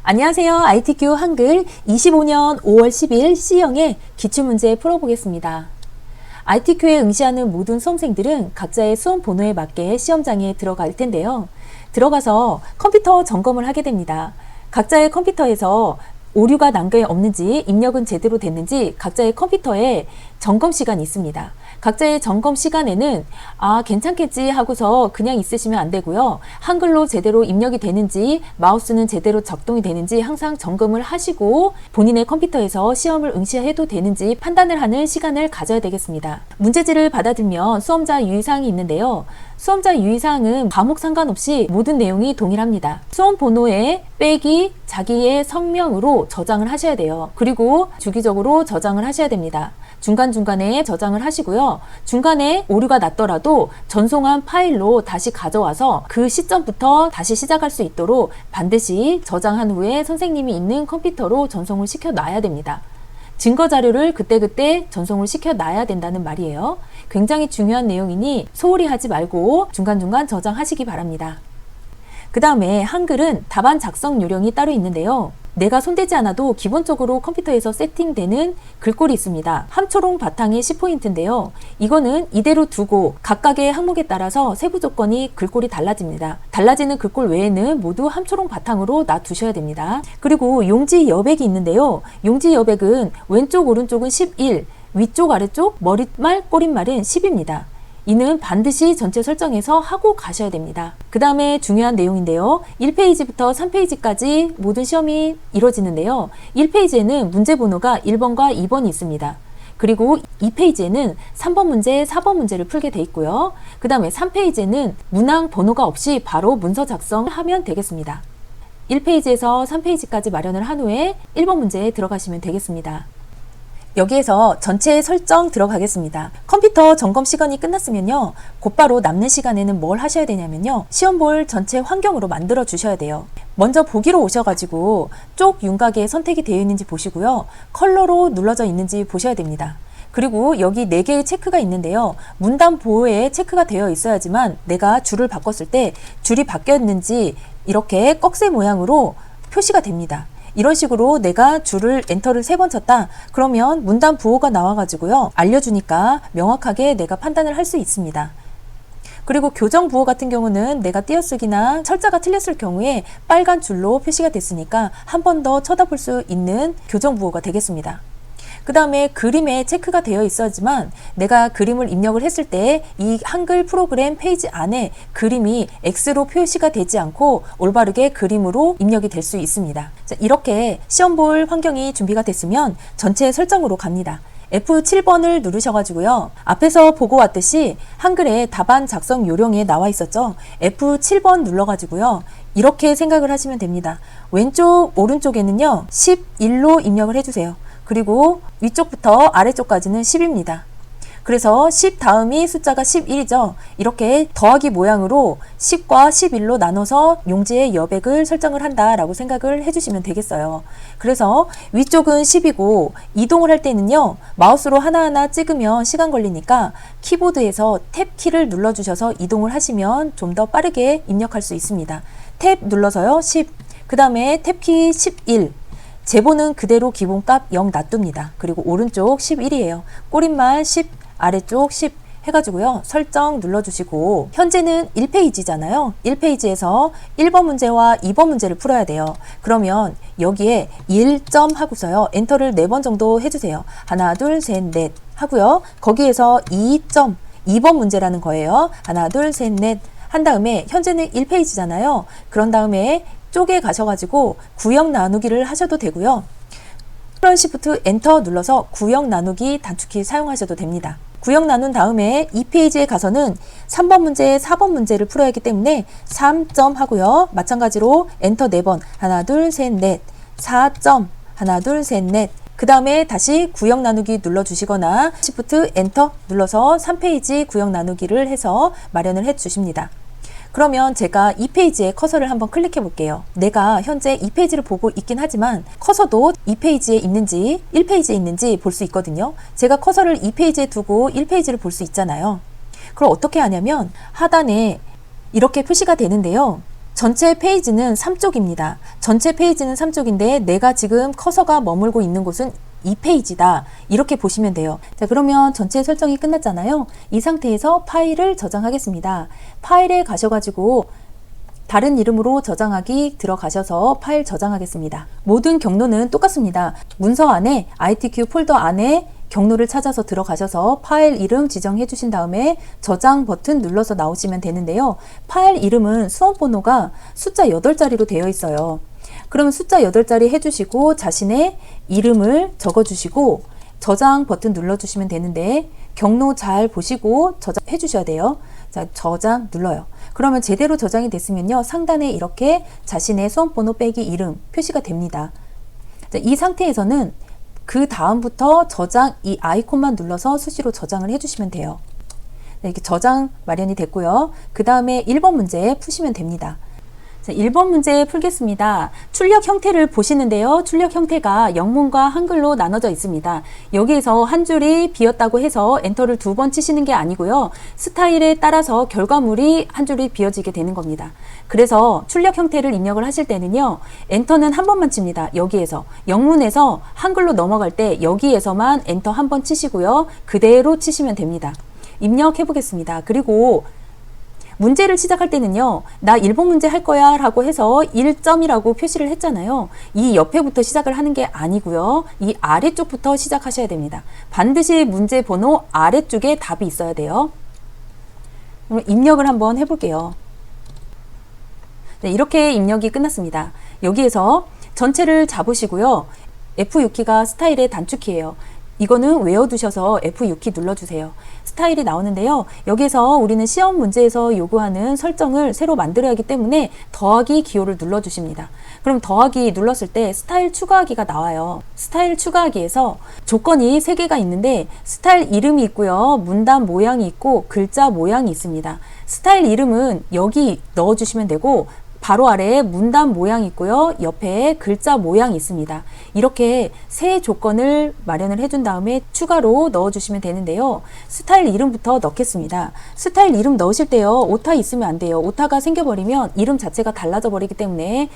안녕하세요. ITQ 한글 25년 5월 10일 C형의 기출문제 풀어보겠습니다. ITQ에 응시하는 모든 수험생들은 각자의 수험 번호에 맞게 시험장에 들어갈 텐데요. 들어가서 컴퓨터 점검을 하게 됩니다. 각자의 컴퓨터에서 오류가 난 게 없는지, 입력은 제대로 됐는지 각자의 컴퓨터에 점검 시간이 있습니다. 각자의 점검 시간에는 괜찮겠지 하고서 그냥 있으시면 안 되고요. 한글로 제대로 입력이 되는지, 마우스는 제대로 작동이 되는지 항상 점검을 하시고 본인의 컴퓨터에서 시험을 응시해도 되는지 판단을 하는 시간을 가져야 되겠습니다. 문제지를 받아들면 수험자 유의사항이 있는데요. 수험자 유의사항은 과목 상관없이 모든 내용이 동일합니다. 수험 번호에 빼기 자기의 성명으로 저장을 하셔야 돼요. 그리고 주기적으로 저장을 하셔야 됩니다. 중간중간에 저장을 하시고요. 중간에 오류가 났더라도 전송한 파일로 다시 가져와서 그 시점부터 다시 시작할 수 있도록 반드시 저장한 후에 선생님이 있는 컴퓨터로 전송을 시켜 놔야 됩니다. 증거 자료를 그때그때 전송을 시켜 놔야 된다는 말이에요. 굉장히 중요한 내용이니 소홀히 하지 말고 중간중간 저장하시기 바랍니다. 그 다음에 한글은 답안 작성 요령이 따로 있는데요. 내가 손대지 않아도 기본적으로 컴퓨터에서 세팅되는 글꼴이 있습니다. 함초롱 바탕이 10포인트인데요. 이거는 이대로 두고 각각의 항목에 따라서 세부 조건이 글꼴이 달라집니다. 달라지는 글꼴 외에는 모두 함초롱 바탕으로 놔두셔야 됩니다. 그리고 용지 여백이 있는데요. 용지 여백은 왼쪽 오른쪽은 11, 위쪽 아래쪽 머릿말 꼬릿말은 10입니다. 이는 반드시 전체 설정에서 하고 가셔야 됩니다. 그 다음에 중요한 내용인데요. 1페이지부터 3페이지까지 모든 시험이 이루어지는데요. 1페이지에는 문제 번호가 1번과 2번이 있습니다. 그리고 2페이지에는 3번 문제, 4번 문제를 풀게 돼 있고요. 그 다음에 3페이지에는 문항 번호가 없이 바로 문서 작성하면 되겠습니다. 1페이지에서 3페이지까지 마련을 한 후에 1번 문제에 들어가시면 되겠습니다. 여기에서 전체 설정 들어가겠습니다. 컴퓨터 점검 시간이 끝났으면요. 곧바로 남는 시간에는 뭘 하셔야 되냐면요. 시험 볼 전체 환경으로 만들어 주셔야 돼요. 먼저 보기로 오셔가지고 쪽 윤곽에 선택이 되어 있는지 보시고요. 컬러로 눌러져 있는지 보셔야 됩니다. 그리고 여기 4개의 체크가 있는데요. 문단 보호에 체크가 되어 있어야지만 내가 줄을 바꿨을 때 줄이 바뀌었는지 이렇게 꺽쇠 모양으로 표시가 됩니다. 이런 식으로 내가 줄을 엔터를 3번 쳤다. 그러면 문단 부호가 나와가지고요. 알려주니까 명확하게 내가 판단을 할 수 있습니다. 그리고 교정 부호 같은 경우는 내가 띄어쓰기나 철자가 틀렸을 경우에 빨간 줄로 표시가 됐으니까 한 번 더 쳐다볼 수 있는 교정 부호가 되겠습니다. 그 다음에 그림에 체크가 되어 있어야지만 내가 그림을 입력을 했을 때 이 한글 프로그램 페이지 안에 그림이 X로 표시가 되지 않고 올바르게 그림으로 입력이 될 수 있습니다. 자, 이렇게 시험 볼 환경이 준비가 됐으면 전체 설정으로 갑니다. F7번을 누르셔가지고요. 앞에서 보고 왔듯이 한글에 답안 작성 요령에 나와 있었죠. F7번 눌러가지고요. 이렇게 생각을 하시면 됩니다. 왼쪽 오른쪽에는요 11로 입력을 해주세요. 그리고 위쪽부터 아래쪽까지는 10입니다. 그래서 10 다음이 숫자가 11이죠. 이렇게 더하기 모양으로 10과 11로 나눠서 용지의 여백을 설정을 한다라고 생각을 해주시면 되겠어요. 그래서 위쪽은 10이고 이동을 할 때는요. 마우스로 하나하나 찍으면 시간 걸리니까 키보드에서 탭 키를 눌러주셔서 이동을 하시면 좀 더 빠르게 입력할 수 있습니다. 탭 눌러서요. 10, 그 다음에 탭키 11, 제보는 그대로 기본값 0 놔둡니다. 그리고 오른쪽 11이에요. 꼬릿말 10, 아래쪽 10 해가지고요. 설정 눌러주시고 현재는 1페이지잖아요. 1페이지에서 1번 문제와 2번 문제를 풀어야 돼요. 그러면 여기에 1점 하고서요. 엔터를 4번 정도 해주세요. 하나, 둘, 셋, 넷 하고요. 거기에서 2점, 2번 문제라는 거예요. 하나, 둘, 셋, 넷 한 다음에 현재는 1페이지잖아요. 그런 다음에 쪽에 가셔가지고 구역 나누기를 하셔도 되고요. 컨트롤 시프트 엔터 눌러서 구역 나누기 단축키 사용하셔도 됩니다. 구역 나눈 다음에 2페이지에 가서는 3번 문제, 4번 문제를 풀어야 하기 때문에 3점 하고요. 마찬가지로 엔터 4번 하나, 둘, 셋, 넷 4점 하나, 둘, 셋, 넷 그 다음에 다시 구역 나누기 눌러주시거나 시프트 엔터 눌러서 3페이지 구역 나누기를 해서 마련을 해 주십니다. 그러면 제가 2페이지에 커서를 한번 클릭해 볼게요. 내가 현재 2페이지를 보고 있긴 하지만 커서도 2페이지에 있는지 1페이지에 있는지 볼 수 있거든요. 제가 커서를 2페이지에 두고 1페이지를 볼 수 있잖아요. 그럼 어떻게 하냐면 하단에 이렇게 표시가 되는데요. 전체 페이지는 3쪽입니다. 전체 페이지는 3쪽인데 내가 지금 커서가 머물고 있는 곳은 2페이지다. 이렇게 보시면 돼요. 자, 그러면 전체 설정이 끝났잖아요. 이 상태에서 파일을 저장하겠습니다. 파일에 가셔가지고 다른 이름으로 저장하기 들어가셔서 파일 저장하겠습니다. 모든 경로는 똑같습니다. 문서 안에 ITQ 폴더 안에 경로를 찾아서 들어가셔서 파일 이름 지정해 주신 다음에 저장 버튼 눌러서 나오시면 되는데요. 파일 이름은 수험번호가 숫자 8자리로 되어 있어요. 그러면 숫자 8자리 해주시고 자신의 이름을 적어주시고 저장 버튼 눌러주시면 되는데 경로 잘 보시고 저장해 주셔야 돼요. 자, 저장 눌러요. 그러면 제대로 저장이 됐으면요. 상단에 이렇게 자신의 수험번호 빼기 이름 표시가 됩니다. 자, 이 상태에서는 그 다음부터 저장 이 아이콘만 눌러서 수시로 저장을 해주시면 돼요. 네, 이렇게 저장 마련이 됐고요. 그 다음에 1번 문제 푸시면 됩니다. 자, 1번 문제 풀겠습니다. 출력 형태를 보시는데요. 출력 형태가 영문과 한글로 나눠져 있습니다. 여기에서 한 줄이 비었다고 해서 엔터를 2번 치시는 게 아니고요. 스타일에 따라서 결과물이 한 줄이 비어지게 되는 겁니다. 그래서 출력 형태를 입력을 하실 때는요. 엔터는 한 번만 칩니다. 여기에서 영문에서 한글로 넘어갈 때 여기에서만 엔터 한 번 치시고요. 그대로 치시면 됩니다. 입력해 보겠습니다. 그리고 문제를 시작할 때는요. 나 1번 문제 할 거야 라고 해서 1점이라고 표시를 했잖아요. 이 옆에부터 시작을 하는 게 아니고요. 이 아래쪽부터 시작하셔야 됩니다. 반드시 문제 번호 아래쪽에 답이 있어야 돼요. 그럼 입력을 한번 해볼게요. 네, 이렇게 입력이 끝났습니다. 여기에서 전체를 잡으시고요. F6키가 스타일의 단축키예요. 이거는 외워두셔서 F6키 눌러주세요. 스타일이 나오는데요. 여기서 우리는 시험 문제에서 요구하는 설정을 새로 만들어야 하기 때문에 더하기 기호를 눌러주십니다. 그럼 더하기 눌렀을 때 스타일 추가하기가 나와요. 스타일 추가하기에서 조건이 3개가 있는데 스타일 이름이 있고요. 문단 모양이 있고 글자 모양이 있습니다. 스타일 이름은 여기 넣어주시면 되고 바로 아래에 문단 모양이 있고요. 옆에 글자 모양이 있습니다. 이렇게 세 조건을 마련을 해준 다음에 추가로 넣어주시면 되는데요. 스타일 이름부터 넣겠습니다. 스타일 이름 넣으실 때요. 오타 있으면 안 돼요. 오타가 생겨버리면 이름 자체가 달라져 버리기 때문에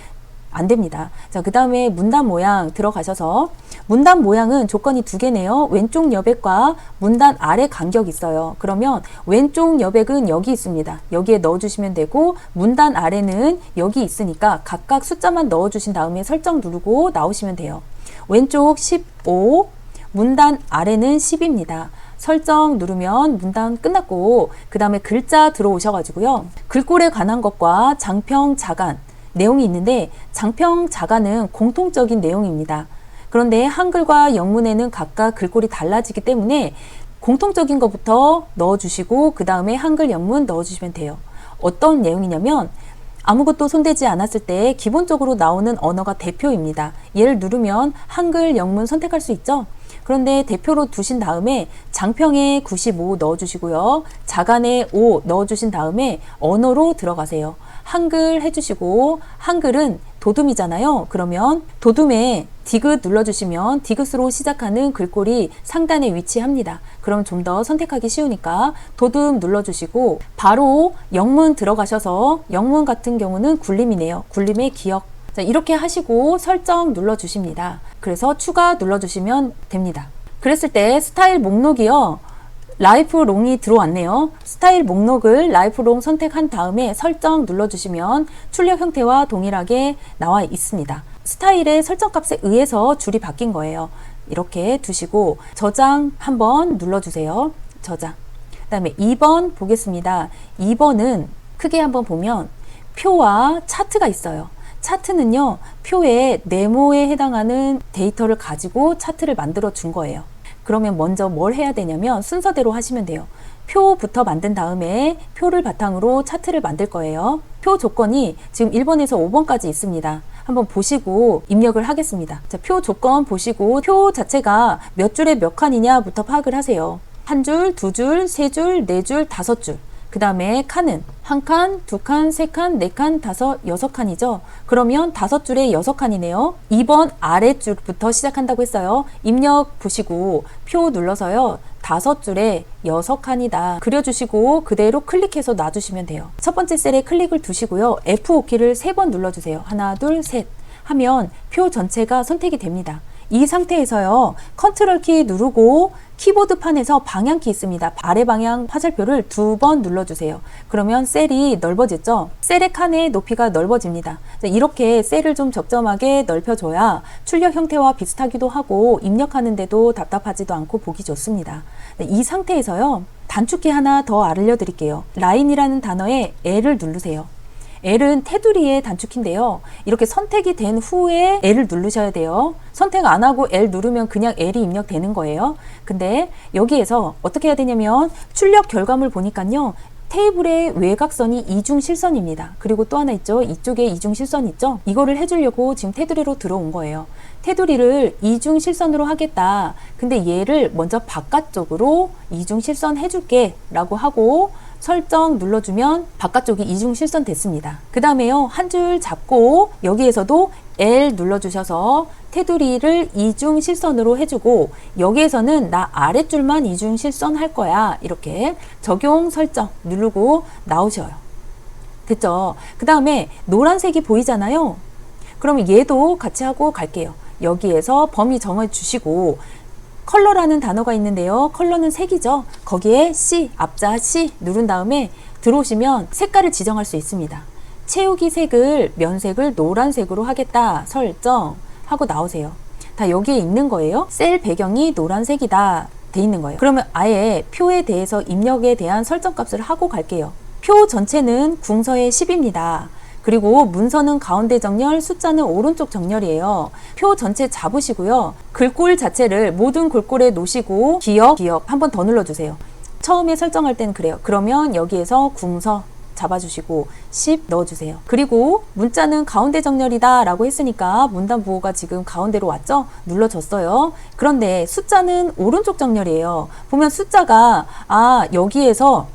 안 됩니다. 자, 그 다음에 문단 모양 들어가셔서 문단 모양은 조건이 2개네요. 왼쪽 여백과 문단 아래 간격이 있어요. 그러면 왼쪽 여백은 여기 있습니다. 여기에 넣어주시면 되고 문단 아래는 여기 있으니까 각각 숫자만 넣어주신 다음에 설정 누르고 나오시면 돼요. 왼쪽 15, 문단 아래는 10입니다. 설정 누르면 문단 끝났고 그 다음에 글자 들어오셔가지고요. 글꼴에 관한 것과 장평, 자간 내용이 있는데 장평, 자간은 공통적인 내용입니다. 그런데 한글과 영문에는 각각 글꼴이 달라지기 때문에 공통적인 것부터 넣어주시고 그 다음에 한글, 영문 넣어주시면 돼요. 어떤 내용이냐면 아무것도 손대지 않았을 때 기본적으로 나오는 언어가 대표입니다. 얘를 누르면 한글, 영문 선택할 수 있죠? 그런데 대표로 두신 다음에 장평에 95 넣어주시고요. 자간에 5 넣어주신 다음에 언어로 들어가세요. 한글 해주시고 한글은 도둠이잖아요. 그러면 도둠에 디귿 눌러주시면 디귿으로 시작하는 글꼴이 상단에 위치합니다. 그럼 좀 더 선택하기 쉬우니까 도둠 눌러주시고 바로 영문 들어가셔서 영문 같은 경우는 굴림이네요. 굴림의 기억. 자, 이렇게 하시고 설정 눌러주십니다. 그래서 추가 눌러주시면 됩니다. 그랬을 때 스타일 목록이요. 라이프롱이 들어왔네요. 스타일 목록을 라이프롱 선택한 다음에 설정 눌러주시면 출력 형태와 동일하게 나와 있습니다. 스타일의 설정값에 의해서 줄이 바뀐 거예요. 이렇게 두시고 저장 한번 눌러주세요. 저장. 그 다음에 2번 보겠습니다. 2번은 크게 한번 보면 표와 차트가 있어요. 차트는요, 표의 네모에 해당하는 데이터를 가지고 차트를 만들어 준 거예요. 그러면 먼저 뭘 해야 되냐면 순서대로 하시면 돼요. 표부터 만든 다음에 표를 바탕으로 차트를 만들 거예요. 표 조건이 지금 1번에서 5번까지 있습니다. 한번 보시고 입력을 하겠습니다. 자, 표 조건 보시고 표 자체가 몇 줄에 몇 칸이냐부터 파악을 하세요. 한 줄, 두 줄, 세 줄, 네 줄, 다섯 줄. 그 다음에 칸은 한 칸, 두 칸, 세 칸, 네 칸, 다섯, 여섯 칸이죠. 그러면 5줄에 6칸이네요. 2번 아래줄부터 시작한다고 했어요. 입력 보시고 표 눌러서요. 5줄에 6칸이다 그려주시고 그대로 클릭해서 놔주시면 돼요. 첫 번째 셀에 클릭을 두시고요. F5키를 3번 눌러주세요. 하나, 둘, 셋 하면 표 전체가 선택이 됩니다. 이 상태에서요. 컨트롤 키 누르고 키보드 판에서 방향키 있습니다. 아래 방향 화살표를 2번 눌러주세요. 그러면 셀이 넓어졌죠? 셀의 칸의 높이가 넓어집니다. 이렇게 셀을 좀 적정하게 넓혀줘야 출력 형태와 비슷하기도 하고 입력하는데도 답답하지도 않고 보기 좋습니다. 이 상태에서요. 단축키 하나 더 알려드릴게요. 라인이라는 단어에 L을 누르세요. L은 테두리의 단축키인데요. 이렇게 선택이 된 후에 L을 누르셔야 돼요. 선택 안 하고 L 누르면 그냥 L이 입력되는 거예요. 근데 여기에서 어떻게 해야 되냐면 출력 결과물 보니까요. 테이블의 외곽선이 이중실선입니다. 그리고 또 하나 있죠. 이쪽에 이중실선 있죠. 이거를 해주려고 지금 테두리로 들어온 거예요. 테두리를 이중실선으로 하겠다. 근데 얘를 먼저 바깥쪽으로 이중실선 해줄게 라고 하고 설정 눌러주면 바깥쪽이 이중실선 됐습니다. 그 다음에요. 한 줄 잡고 여기에서도 L 눌러주셔서 테두리를 이중실선으로 해주고 여기에서는 나 아랫줄만 이중실선 할 거야. 이렇게 적용 설정 누르고 나오셔요. 됐죠? 그 다음에 노란색이 보이잖아요. 그러면 얘도 같이 하고 갈게요. 여기에서 범위 정해주시고 컬러라는 단어가 있는데요. 컬러는 색이죠. 거기에 C, 앞자 C 누른 다음에 들어오시면 색깔을 지정할 수 있습니다. 채우기 색을 면색을 노란색으로 하겠다. 설정 하고 나오세요. 다 여기에 있는 거예요. 셀 배경이 노란색이다 돼 있는 거예요. 그러면 아예 표에 대해서 입력에 대한 설정 값을 하고 갈게요. 표 전체는 궁서의 10입니다. 그리고 문서는 가운데 정렬, 숫자는 오른쪽 정렬이에요. 표 전체 잡으시고요. 글꼴 자체를 모든 글꼴에 놓으시고 기억 한 번 더 눌러주세요. 처음에 설정할 땐 그래요. 그러면 여기에서 궁서 잡아주시고 10 넣어주세요. 그리고 문자는 가운데 정렬이다 라고 했으니까 문단 부호가 지금 가운데로 왔죠? 눌러줬어요. 그런데 숫자는 오른쪽 정렬이에요. 보면 숫자가 여기에서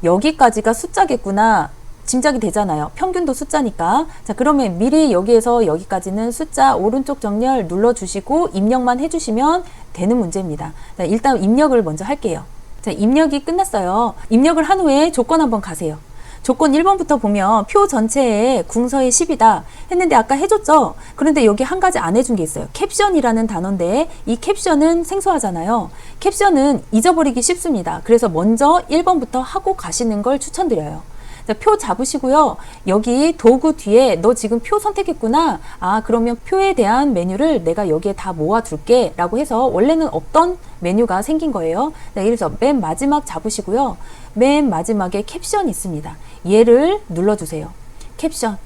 여기까지가 숫자겠구나 짐작이 되잖아요. 평균도 숫자니까. 자, 그러면 미리 여기에서 여기까지는 숫자 오른쪽 정렬 눌러주시고 입력만 해주시면 되는 문제입니다. 자, 일단 입력을 먼저 할게요. 자, 입력이 끝났어요. 입력을 한 후에 조건 한번 가세요. 조건 1번부터 보면 표 전체에 궁서의 10이다 했는데 아까 해줬죠? 그런데 여기 한 가지 안 해준 게 있어요. 캡션이라는 단어인데 이 캡션은 생소하잖아요. 캡션은 잊어버리기 쉽습니다. 그래서 먼저 1번부터 하고 가시는 걸 추천드려요. 자, 표 잡으시고요. 여기 도구 뒤에 너 지금 표 선택했구나. 그러면 표에 대한 메뉴를 내가 여기에 다 모아둘게 라고 해서 원래는 없던 메뉴가 생긴 거예요. 자, 그래서 맨 마지막 잡으시고요. 맨 마지막에 캡션 있습니다. 얘를 눌러주세요. 캡션.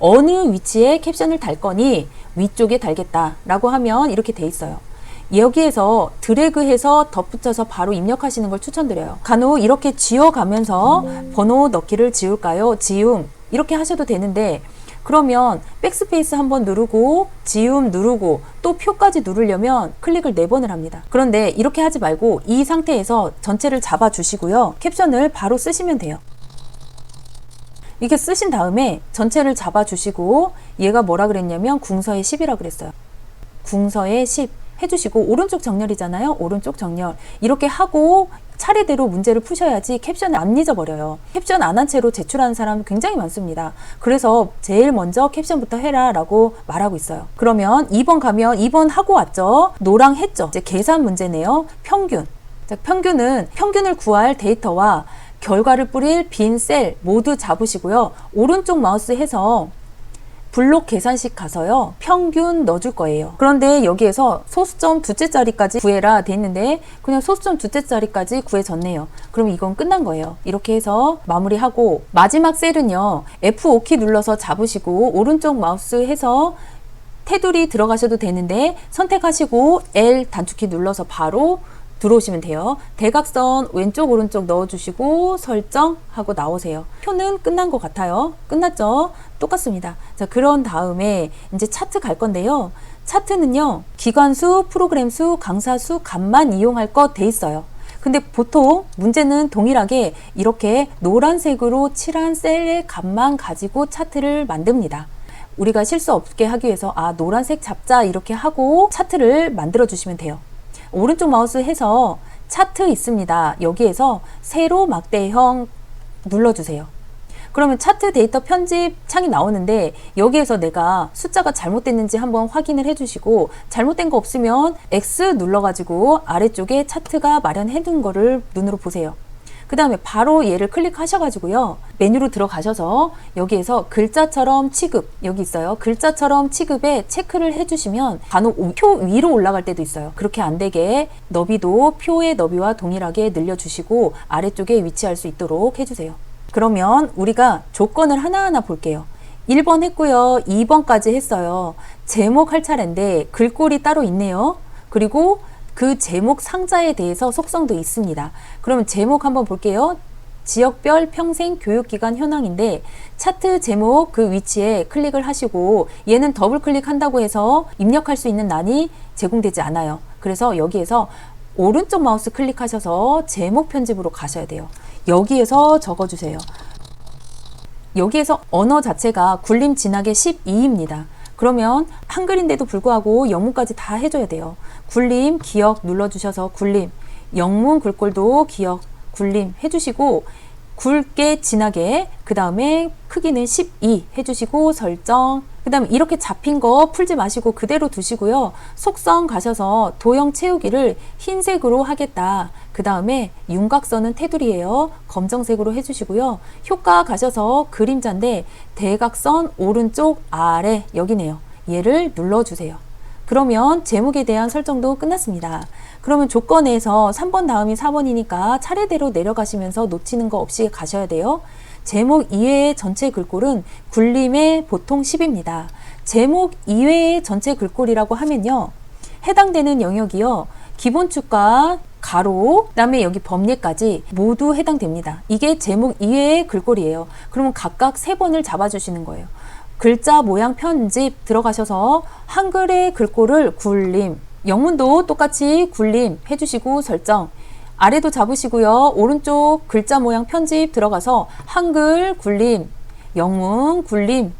어느 위치에 캡션을 달 거니 위쪽에 달겠다 라고 하면 이렇게 돼 있어요. 여기에서 드래그해서 덧붙여서 바로 입력하시는 걸 추천드려요. 간혹 이렇게 지워가면서 번호 넣기를 지울까요? 지움 이렇게 하셔도 되는데 그러면 백스페이스 한번 누르고 지움 누르고 또 표까지 누르려면 클릭을 4번을 합니다. 그런데 이렇게 하지 말고 이 상태에서 전체를 잡아 주시고요. 캡션을 바로 쓰시면 돼요. 이렇게 쓰신 다음에 전체를 잡아 주시고 얘가 뭐라 그랬냐면 궁서의 10이라 그랬어요. 궁서의 10 해주시고 오른쪽 정렬이잖아요. 오른쪽 정렬 이렇게 하고 차례대로 문제를 푸셔야지 캡션을 안 잊어버려요. 캡션 안 한 채로 제출하는 사람 굉장히 많습니다. 그래서 제일 먼저 캡션부터 해라 라고 말하고 있어요. 그러면 2번 가면 2번 하고 왔죠. 노랑 했죠. 이제 계산 문제네요. 평균. 자, 평균을 구할 데이터와 결과를 뿌릴 빈 셀 모두 잡으시고요. 오른쪽 마우스 해서 블록 계산식 가서요. 평균 넣어줄 거예요. 그런데 여기에서 소수점 두째 자리까지 구해라 돼 있는데 그냥 소수점 두째 자리까지 구해졌네요. 그럼 이건 끝난 거예요. 이렇게 해서 마무리하고 마지막 셀은요. F5키 눌러서 잡으시고 오른쪽 마우스 해서 테두리 들어가셔도 되는데 선택하시고 L 단축키 눌러서 바로 들어오시면 돼요. 대각선 왼쪽 오른쪽 넣어주시고 설정하고 나오세요. 표는 끝난 것 같아요. 끝났죠? 똑같습니다. 자, 그런 다음에 이제 차트 갈 건데요. 차트는요. 기관수, 프로그램수, 강사수, 값만 이용할 것 돼 있어요. 근데 보통 문제는 동일하게 이렇게 노란색으로 칠한 셀의 값만 가지고 차트를 만듭니다. 우리가 실수 없게 하기 위해서 노란색 잡자 이렇게 하고 차트를 만들어 주시면 돼요. 오른쪽 마우스 해서 차트 있습니다. 여기에서 세로 막대형 눌러주세요. 그러면 차트 데이터 편집 창이 나오는데 여기에서 내가 숫자가 잘못됐는지 한번 확인을 해주시고 잘못된 거 없으면 X 눌러가지고 아래쪽에 차트가 마련해 둔 거를 눈으로 보세요. 그 다음에 바로 얘를 클릭하셔가지고요. 메뉴로 들어가셔서 여기에서 글자처럼 취급, 여기 있어요. 글자처럼 취급에 체크를 해주시면 간혹 표 위로 올라갈 때도 있어요. 그렇게 안 되게 너비도 표의 너비와 동일하게 늘려주시고 아래쪽에 위치할 수 있도록 해주세요. 그러면 우리가 조건을 하나하나 볼게요. 1번 했고요. 2번까지 했어요. 제목 할 차례인데 글꼴이 따로 있네요. 그리고 그 제목 상자에 대해서 속성도 있습니다. 그러면 제목 한번 볼게요. 지역별 평생 교육기간 현황인데 차트 제목 그 위치에 클릭을 하시고 얘는 더블 클릭한다고 해서 입력할 수 있는 난이 제공되지 않아요. 그래서 여기에서 오른쪽 마우스 클릭하셔서 제목 편집으로 가셔야 돼요. 여기에서 적어주세요. 여기에서 언어 자체가 굴림 진하게 12입니다. 그러면 한글인데도 불구하고 영문까지 다 해줘야 돼요. 굴림, 기억 눌러주셔서 굴림, 영문 글꼴도 기억, 굴림 해주시고 굵게 진하게 그 다음에 크기는 12 해주시고 설정 그 다음에 이렇게 잡힌 거 풀지 마시고 그대로 두시고요. 속성 가셔서 도형 채우기를 흰색으로 하겠다. 그 다음에 윤곽선은 테두리예요. 검정색으로 해주시고요. 효과 가셔서 그림자인데 대각선 오른쪽 아래 여기네요. 얘를 눌러주세요. 그러면 제목에 대한 설정도 끝났습니다. 그러면 조건에서 3번 다음이 4번이니까 차례대로 내려가시면서 놓치는 거 없이 가셔야 돼요. 제목 이외의 전체 글꼴은 굴림의 보통 10입니다. 제목 이외의 전체 글꼴이라고 하면요. 해당되는 영역이요. 기본축과 가로, 그 다음에 여기 범례까지 모두 해당됩니다. 이게 제목 이외의 글꼴이에요. 그러면 각각 3번을 잡아주시는 거예요. 글자 모양 편집 들어가셔서 한글의 글꼴을 굴림, 영문도 똑같이 굴림 해주시고 설정, 아래도 잡으시고요. 오른쪽 글자 모양 편집 들어가서 한글 굴림, 영문 굴림,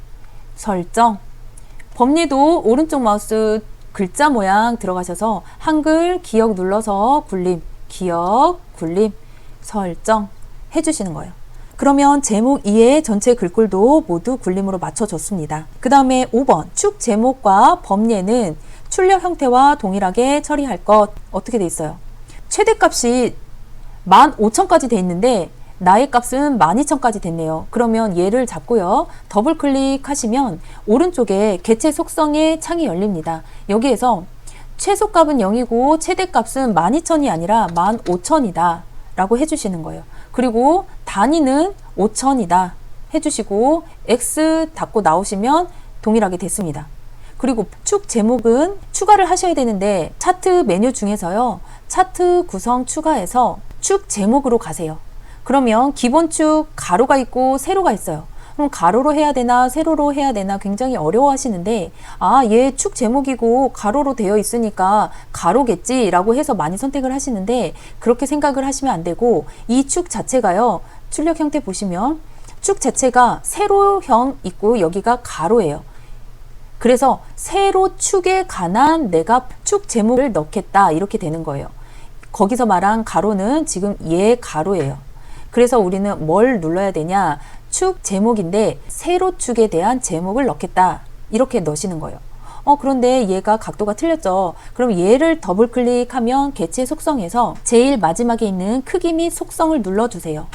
설정, 범례도 오른쪽 마우스 글자 모양 들어가셔서 한글 기억 눌러서 굴림, 기억, 굴림, 설정 해주시는 거예요. 그러면 제목 이외의 전체 글꼴도 모두 굴림으로 맞춰줬습니다. 그 다음에 5번 축 제목과 범례는 출력 형태와 동일하게 처리할 것 어떻게 돼 있어요? 최대값이 15,000까지 돼 있는데 나의 값은 12,000까지 됐네요. 그러면 얘를 잡고요. 더블 클릭하시면 오른쪽에 개체 속성의 창이 열립니다. 여기에서 최소값은 0이고 최대값은 12,000이 아니라 15,000이다 라고 해주시는 거예요. 그리고 단위는 5,000이다 해주시고 X 닫고 나오시면 동일하게 됐습니다. 그리고 축 제목은 추가를 하셔야 되는데 차트 메뉴 중에서요. 차트 구성 추가해서 축 제목으로 가세요. 그러면 기본 축 가로가 있고 세로가 있어요. 그럼 가로로 해야 되나 세로로 해야 되나 굉장히 어려워 하시는데 얘 축 제목이고 가로로 되어 있으니까 가로겠지 라고 해서 많이 선택을 하시는데 그렇게 생각을 하시면 안 되고 이 축 자체가요. 출력 형태 보시면 축 자체가 세로형 있고 여기가 가로예요. 그래서 세로 축에 관한 내가 축 제목을 넣겠다 이렇게 되는 거예요. 거기서 말한 가로는 지금 얘 가로예요. 그래서 우리는 뭘 눌러야 되냐? 축 제목인데 세로 축에 대한 제목을 넣겠다 이렇게 넣으시는 거예요. 그런데 얘가 각도가 틀렸죠. 그럼 얘를 더블 클릭하면 개체 속성에서 제일 마지막에 있는 크기 및 속성을 눌러주세요.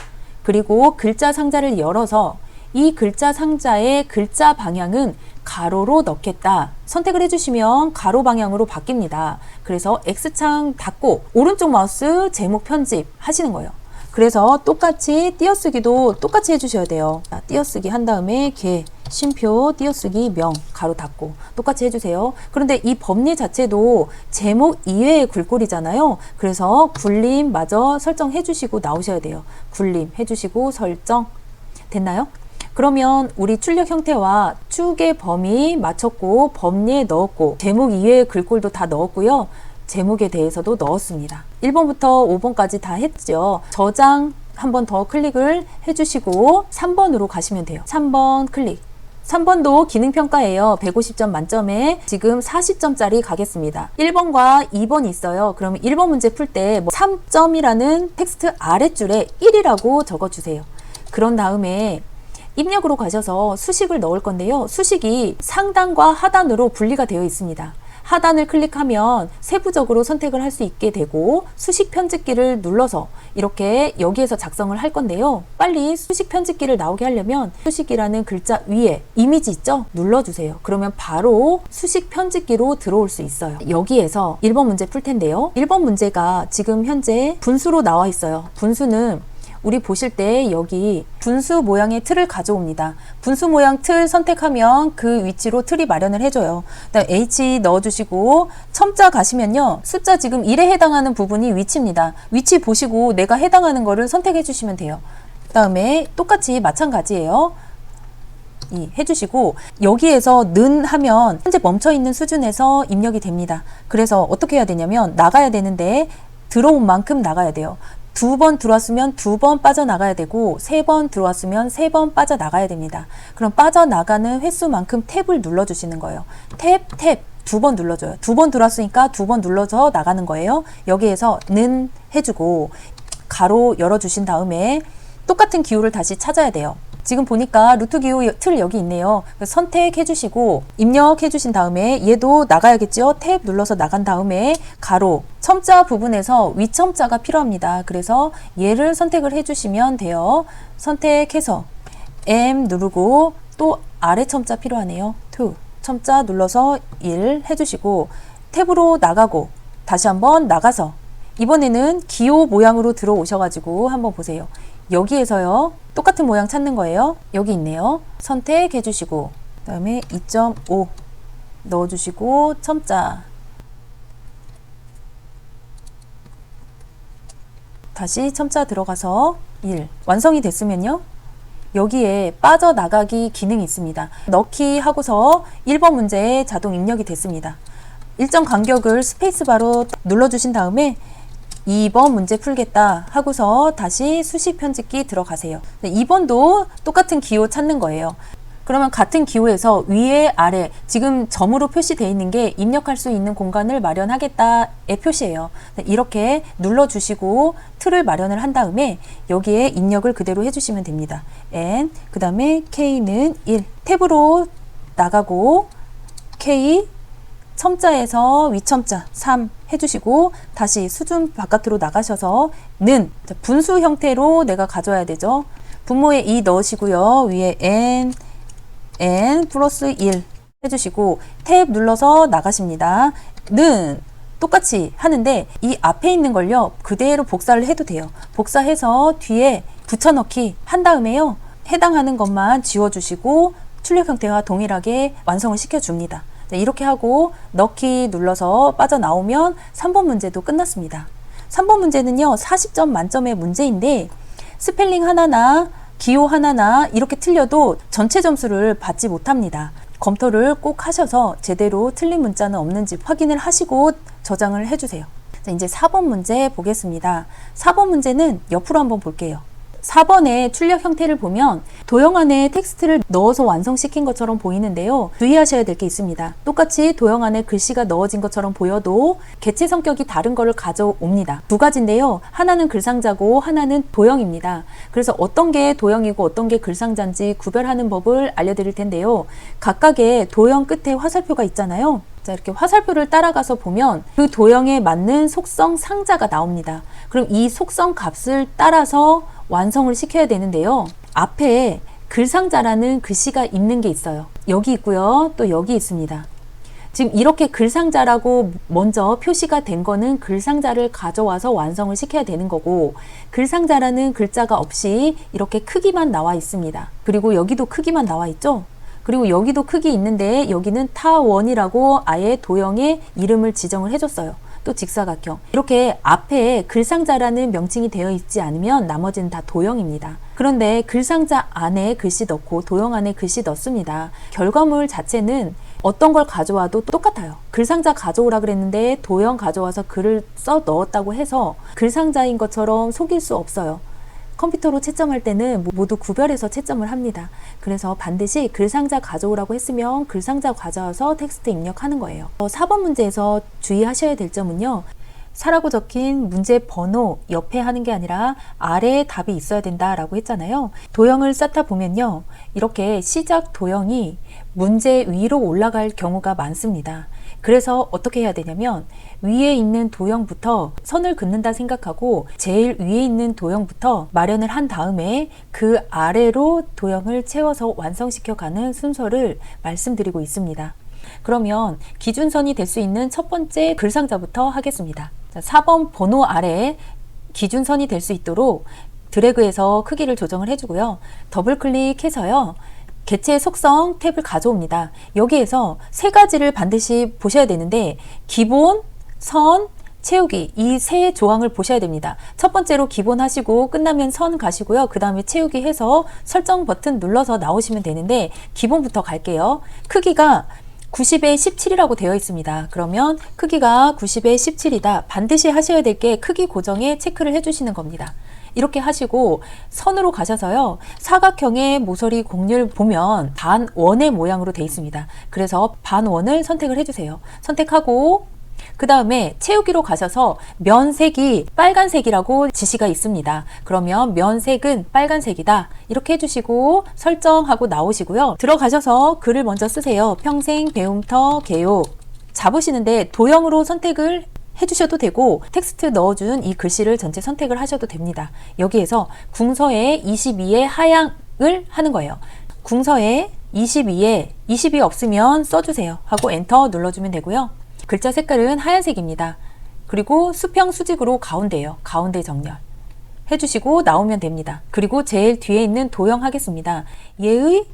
그리고 글자 상자를 열어서 이 글자 상자의 글자 방향은 가로로 넣겠다 선택을 해주시면 가로 방향으로 바뀝니다. 그래서 X창 닫고 오른쪽 마우스 제목 편집 하시는 거예요. 그래서 똑같이 띄어쓰기도 똑같이 해주셔야 돼요. 띄어쓰기 한 다음에 개, 쉼표, 띄어쓰기, 명, 가로 닫고 똑같이 해주세요. 그런데 이 범례 자체도 제목 이외의 글꼴이잖아요. 그래서 굴림 마저 설정해 주시고 나오셔야 돼요. 굴림 해주시고 설정 됐나요? 그러면 우리 출력 형태와 축의 범위 맞췄고 범례 넣었고 제목 이외의 글꼴도 다 넣었고요. 제목에 대해서도 넣었습니다. 1번부터 5번까지 다 했죠. 저장 한 번 더 클릭을 해주시고 3번으로 가시면 돼요. 3번 클릭. 3번도 기능평가예요. 150점 만점에 지금 40점짜리 가겠습니다. 1번과 2번이 있어요. 그러면 1번 문제 풀 때 3점이라는 텍스트 아랫줄에 1이라고 적어주세요. 그런 다음에 입력으로 가셔서 수식을 넣을 건데요. 수식이 상단과 하단으로 분리가 되어 있습니다. 하단을 클릭하면 세부적으로 선택을 할 수 있게 되고 수식 편집기를 눌러서 이렇게 여기에서 작성을 할 건데요. 빨리 수식 편집기를 나오게 하려면 수식이라는 글자 위에 이미지 있죠? 눌러주세요. 그러면 바로 수식 편집기로 들어올 수 있어요. 여기에서 1번 문제 풀 텐데요. 1번 문제가 지금 현재 분수로 나와 있어요. 분수는 우리 보실 때 여기 분수 모양의 틀을 가져옵니다. 분수 모양 틀 선택하면 그 위치로 틀이 마련을 해줘요. 그다음 H 넣어주시고 첨자 가시면요. 숫자 지금 1에 해당하는 부분이 위치입니다. 위치 보시고 내가 해당하는 거를 선택해 주시면 돼요. 그 다음에 똑같이 마찬가지예요. 해주시고 여기에서 는 하면 현재 멈춰있는 수준에서 입력이 됩니다. 그래서 어떻게 해야 되냐면 나가야 되는데 들어온 만큼 나가야 돼요. 2번 들어왔으면 2번 빠져나가야 되고 3번 들어왔으면 3번 빠져나가야 됩니다. 그럼 빠져나가는 횟수만큼 탭을 눌러주시는 거예요. 탭 2번 눌러줘요. 2번 들어왔으니까 2번 눌러서 나가는 거예요. 여기에서 는 해주고 가로 열어주신 다음에 똑같은 기호를 다시 찾아야 돼요. 지금 보니까 루트 기호 틀 여기 있네요. 선택해 주시고 입력해 주신 다음에 얘도 나가야겠죠. 탭 눌러서 나간 다음에 가로 첨자 부분에서 위첨자가 필요합니다. 그래서 얘를 선택을 해 주시면 돼요. 선택해서 M 누르고 또 아래 첨자 필요하네요. 2 첨자 눌러서 1 해주시고 탭으로 나가고 다시 한번 나가서 이번에는 기호 모양으로 들어오셔가지고 한번 보세요. 여기에서요 똑같은 모양 찾는 거예요. 여기 있네요. 선택해 주시고 그 다음에 2.5 넣어주시고 첨자 다시 첨자 들어가서 1 완성이 됐으면요 여기에 빠져나가기 기능이 있습니다. 넣기 하고서 1번 문제에 자동 입력이 됐습니다. 일정 간격을 스페이스바로 눌러주신 다음에 2번 문제 풀겠다 하고서 다시 수식 편집기 들어가세요. 2번도 똑같은 기호 찾는 거예요. 그러면 같은 기호에서 위에 아래 지금 점으로 표시되어 있는 게 입력할 수 있는 공간을 마련하겠다의 표시예요. 이렇게 눌러주시고 틀을 마련을 한 다음에 여기에 입력을 그대로 해주시면 됩니다. N 그 다음에 K는 1 탭으로 나가고 K 첨자에서 위첨자 3 해주시고 다시 수준 바깥으로 나가셔서 는 분수 형태로 내가 가져야 되죠. 분모에 2 넣으시고요. 위에 n 플러스 1 해주시고 탭 눌러서 나가십니다. 는 똑같이 하는데 이 앞에 있는 걸요 그대로 복사를 해도 돼요. 복사해서 뒤에 붙여넣기 한 다음에요 해당하는 것만 지워주시고 출력 형태와 동일하게 완성을 시켜줍니다. 이렇게 하고 넣기 눌러서 빠져나오면 3번 문제도 끝났습니다. 3번 문제는요 40점 만점의 문제인데 스펠링 하나나 기호 하나나 이렇게 틀려도 전체 점수를 받지 못합니다. 검토를 꼭 하셔서 제대로 틀린 문자는 없는지 확인을 하시고 저장을 해주세요. 자, 이제 4번 문제 보겠습니다. 4번 문제는 옆으로 한번 볼게요. 4번의 출력 형태를 보면 도형 안에 텍스트를 넣어서 완성시킨 것처럼 보이는데요. 주의하셔야 될 게 있습니다. 똑같이 도형 안에 글씨가 넣어진 것처럼 보여도 개체 성격이 다른 거를 가져옵니다. 두 가지인데요. 하나는 글상자고 하나는 도형입니다. 그래서 어떤 게 도형이고 어떤 게 글상자인지 구별하는 법을 알려드릴 텐데요. 각각의 도형 끝에 화살표가 있잖아요. 자, 이렇게 화살표를 따라가서 보면 그 도형에 맞는 속성 상자가 나옵니다. 그럼 이 속성 값을 따라서 완성을 시켜야 되는데요. 앞에 글상자라는 글씨가 있는 게 있어요. 여기 있고요. 또 여기 있습니다. 지금 이렇게 글상자라고 먼저 표시가 된 거는 글상자를 가져와서 완성을 시켜야 되는 거고 글상자라는 글자가 없이 이렇게 크기만 나와 있습니다. 그리고 여기도 크기만 나와 있죠. 그리고 여기도 크기 있는데 여기는 타원이라고 아예 도형의 이름을 지정을 해줬어요. 또 직사각형 이렇게 앞에 글상자라는 명칭이 되어 있지 않으면 나머지는 다 도형입니다. 그런데 글상자 안에 글씨 넣고 도형 안에 글씨 넣습니다. 결과물 자체는 어떤 걸 가져와도 똑같아요. 글상자 가져오라 그랬는데 도형 가져와서 글을 써 넣었다고 해서 글상자인 것처럼 속일 수 없어요. 컴퓨터로 채점할 때는 모두 구별해서 채점을 합니다. 그래서 반드시 글상자 가져오라고 했으면 글상자 가져와서 텍스트 입력하는 거예요. 4번 문제에서 주의하셔야 될 점은요. 사라고 적힌 문제 번호 옆에 하는 게 아니라 아래에 답이 있어야 된다라고 했잖아요. 도형을 쌓다 보면요. 이렇게 시작 도형이 문제 위로 올라갈 경우가 많습니다. 그래서 어떻게 해야 되냐면 위에 있는 도형부터 선을 긋는다 생각하고 제일 위에 있는 도형부터 마련을 한 다음에 그 아래로 도형을 채워서 완성시켜 가는 순서를 말씀드리고 있습니다. 그러면 기준선이 될 수 있는 첫 번째 글상자부터 하겠습니다. 자, 4번 번호 아래에 기준선이 될 수 있도록 드래그해서 크기를 조정을 해주고요. 더블 클릭해서요. 개체 속성 탭을 가져옵니다. 여기에서 세 가지를 반드시 보셔야 되는데 기본, 선, 채우기 이 세 조항을 보셔야 됩니다. 첫 번째로 기본 하시고 끝나면 선 가시고요. 그 다음에 채우기 해서 설정 버튼 눌러서 나오시면 되는데 기본부터 갈게요. 크기가 90에 17이라고 되어 있습니다. 그러면 크기가 90에 17이다. 반드시 하셔야 될 게 크기 고정에 체크를 해주시는 겁니다. 이렇게 하시고 선으로 가셔서요. 사각형의 모서리 곡률 보면 반원의 모양으로 되어 있습니다. 그래서 반원을 선택을 해주세요. 선택하고 그 다음에 채우기로 가셔서 면색이 빨간색이라고 지시가 있습니다. 그러면 면색은 빨간색이다. 이렇게 해주시고 설정하고 나오시고요. 들어가셔서 글을 먼저 쓰세요. 평생 배움터 개요. 잡으시는데 도형으로 선택을 해주셔도 되고 텍스트 넣어준 이 글씨를 전체 선택을 하셔도 됩니다. 여기에서 궁서에 22의 하향을 하는 거예요. 궁서에 22에 20이 없으면 써주세요. 하고 엔터 눌러주면 되고요. 글자 색깔은 하얀색입니다. 그리고 수평 수직으로 가운데요. 가운데 정렬 해주시고 나오면 됩니다. 그리고 제일 뒤에 있는 도형 하겠습니다. 얘의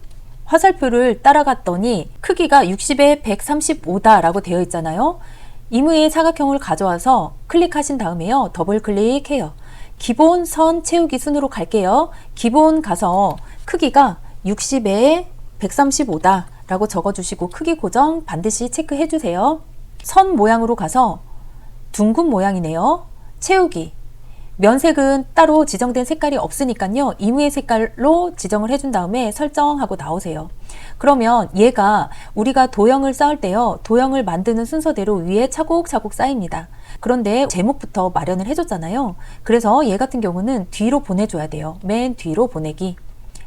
화살표를 따라갔더니 크기가 60에 135다 라고 되어 있잖아요. 임의의 사각형을 가져와서 클릭하신 다음에요. 더블 클릭해요. 기본 선 채우기 순으로 갈게요. 기본 가서 크기가 60에 135다 라고 적어주시고 크기 고정 반드시 체크해 주세요. 선 모양으로 가서 둥근 모양이네요. 채우기 면색은 따로 지정된 색깔이 없으니까요. 임의의 색깔로 지정을 해준 다음에 설정하고 나오세요. 그러면 얘가 우리가 도형을 쌓을 때요. 도형을 만드는 순서대로 위에 차곡차곡 쌓입니다. 그런데 제목부터 마련을 해줬잖아요. 그래서 얘 같은 경우는 뒤로 보내줘야 돼요. 맨 뒤로 보내기.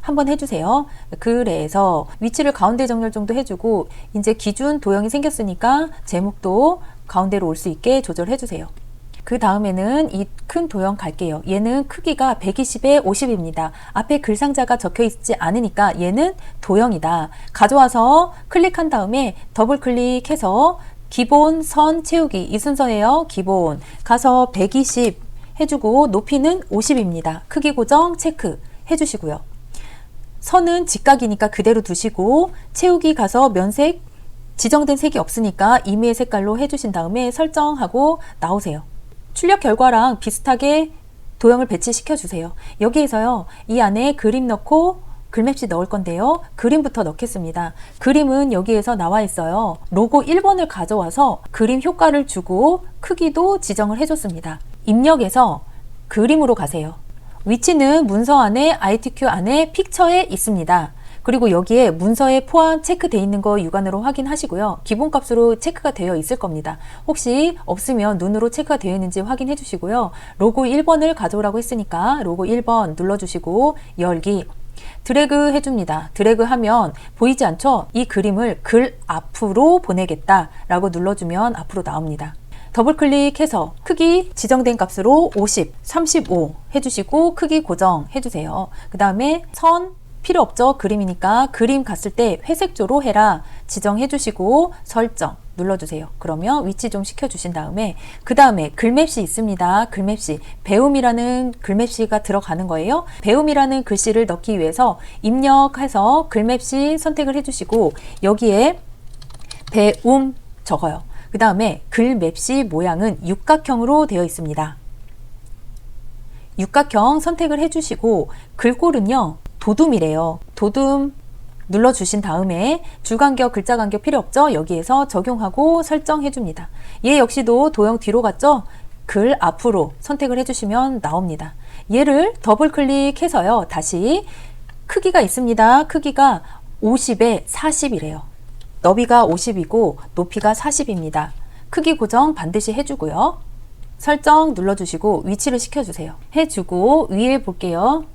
한번 해주세요. 그래서 위치를 가운데 정렬 정도 해주고 이제 기준 도형이 생겼으니까 제목도 가운데로 올 수 있게 조절해 주세요. 그 다음에는 이 큰 도형 갈게요. 얘는 크기가 120에 50입니다. 앞에 글상자가 적혀 있지 않으니까 얘는 도형이다. 가져와서 클릭한 다음에 더블 클릭해서 기본 선 채우기 이 순서예요. 기본 가서 120 해주고 높이는 50입니다. 크기 고정 체크 해주시고요. 선은 직각이니까 그대로 두시고 채우기 가서 면색 지정된 색이 없으니까 임의의 색깔로 해주신 다음에 설정하고 나오세요. 출력 결과랑 비슷하게 도형을 배치시켜 주세요. 여기에서요. 이 안에 그림 넣고 글맵시 넣을 건데요. 그림부터 넣겠습니다. 그림은 여기에서 나와 있어요. 로고 1번을 가져와서 그림 효과를 주고 크기도 지정을 해줬습니다. 입력에서 그림으로 가세요. 위치는 문서 안에 ITQ 안에 픽처에 있습니다. 그리고 여기에 문서에 포함 체크되어 있는 거 육안으로 확인하시고요. 기본값으로 체크가 되어 있을 겁니다. 혹시 없으면 눈으로 체크가 되어 있는지 확인해 주시고요. 로고 1번을 가져오라고 했으니까 로고 1번 눌러주시고 열기 드래그 해줍니다. 드래그 하면 보이지 않죠? 이 그림을 글 앞으로 보내겠다 라고 눌러주면 앞으로 나옵니다. 더블 클릭해서 크기 지정된 값으로 50, 35 해주시고 크기 고정 해주세요. 그 다음에 선 필요 없죠? 그림이니까 그림 갔을 때 회색조로 해라 지정해 주시고 설정 눌러주세요. 그러면 위치 좀 시켜주신 다음에 그 다음에 글맵시 있습니다. 글맵시 배움이라는 글맵시가 들어가는 거예요. 배움이라는 글씨를 넣기 위해서 입력해서 글맵시 선택을 해주시고 여기에 배움 적어요. 그 다음에 글맵시 모양은 육각형으로 되어 있습니다. 육각형 선택을 해주시고 글꼴은요 도둠이래요. 도둠 눌러주신 다음에 줄간격 글자 간격 필요 없죠? 여기에서 적용하고 설정해 줍니다. 얘 역시도 도형 뒤로 갔죠? 글 앞으로 선택을 해주시면 나옵니다. 얘를 더블 클릭해서요. 다시 크기가 있습니다. 크기가 50에 40이래요. 너비가 50이고 높이가 40입니다. 크기 고정 반드시 해주고요. 설정 눌러주시고 위치를 시켜주세요. 해주고 위에 볼게요.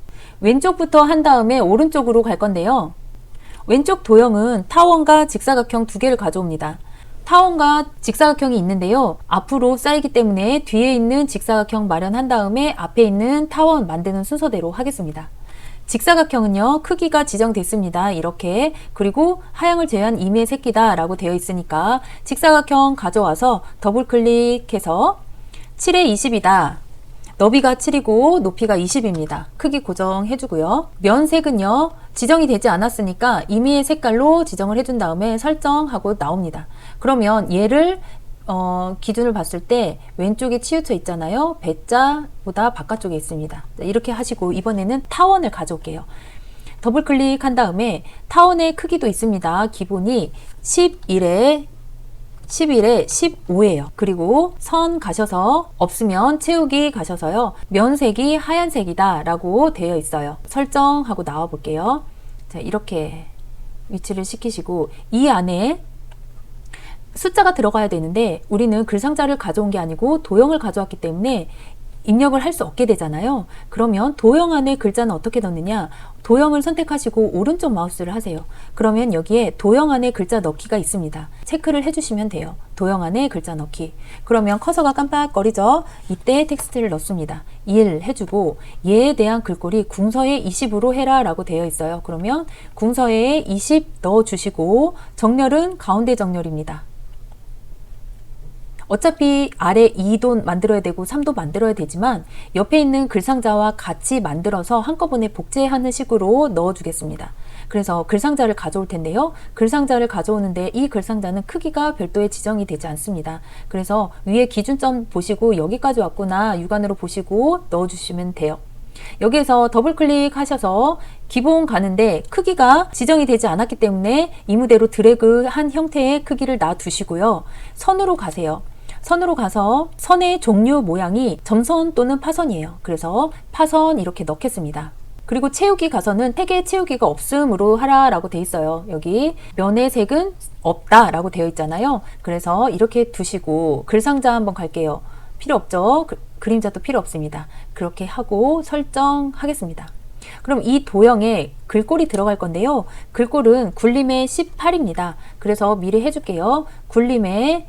왼쪽부터 한 다음에 오른쪽으로 갈 건데요. 왼쪽 도형은 타원과 직사각형 두 개를 가져옵니다. 타원과 직사각형이 있는데요. 앞으로 쌓이기 때문에 뒤에 있는 직사각형 마련한 다음에 앞에 있는 타원 만드는 순서대로 하겠습니다. 직사각형은요, 크기가 지정됐습니다. 이렇게. 그리고 하향을 제외한 임의의 새끼다 라고 되어 있으니까 직사각형 가져와서 더블 클릭해서 7에 20이다. 너비가 7이고 높이가 20입니다. 크기 고정해주고요. 면색은요, 지정이 되지 않았으니까 임의의 색깔로 지정을 해준 다음에 설정하고 나옵니다. 그러면 얘를 기준을 봤을 때 왼쪽에 치우쳐 있잖아요. 배자보다 바깥쪽에 있습니다. 이렇게 하시고 이번에는 타원을 가져올게요. 더블 클릭한 다음에 타원의 크기도 있습니다. 기본이 11에 15예요. 그리고 선 가셔서 없으면 채우기 가셔서요. 면색이 하얀색이다 라고 되어 있어요. 설정하고 나와 볼게요. 자, 이렇게 위치를 시키시고 이 안에 숫자가 들어가야 되는데 우리는 글상자를 가져온 게 아니고 도형을 가져왔기 때문에 입력을 할 수 없게 되잖아요. 그러면 도형 안에 글자는 어떻게 넣느냐? 도형을 선택하시고 오른쪽 마우스를 하세요. 그러면 여기에 도형 안에 글자 넣기가 있습니다. 체크를 해주시면 돼요. 도형 안에 글자 넣기. 그러면 커서가 깜빡거리죠? 이때 텍스트를 넣습니다. 1 해주고 얘에 대한 글꼴이 궁서에 20으로 해라 라고 되어 있어요. 그러면 궁서에 20 넣어주시고 정렬은 가운데 정렬입니다. 어차피 아래 2도 만들어야 되고 3도 만들어야 되지만 옆에 있는 글상자와 같이 만들어서 한꺼번에 복제하는 식으로 넣어주겠습니다. 그래서 글상자를 가져올 텐데요. 글상자를 가져오는데 이 글상자는 크기가 별도의 지정이 되지 않습니다. 그래서 위에 기준점 보시고 여기까지 왔구나 육안으로 보시고 넣어주시면 돼요. 여기에서 더블 클릭하셔서 기본 가는데 크기가 지정이 되지 않았기 때문에 이무대로 드래그한 형태의 크기를 놔두시고요. 선으로 가세요. 선으로 가서 선의 종류 모양이 점선 또는 파선이에요. 그래서 파선 이렇게 넣겠습니다. 그리고 채우기 가서는 색의 채우기가 없음으로 하라 라고 되어 있어요. 여기 면의 색은 없다 라고 되어 있잖아요. 그래서 이렇게 두시고 글상자 한번 갈게요. 필요 없죠. 그림자도 필요 없습니다. 그렇게 하고 설정하겠습니다. 그럼 이 도형에 글꼴이 들어갈 건데요. 글꼴은 굴림의 18입니다. 그래서 미리 해줄게요. 굴림의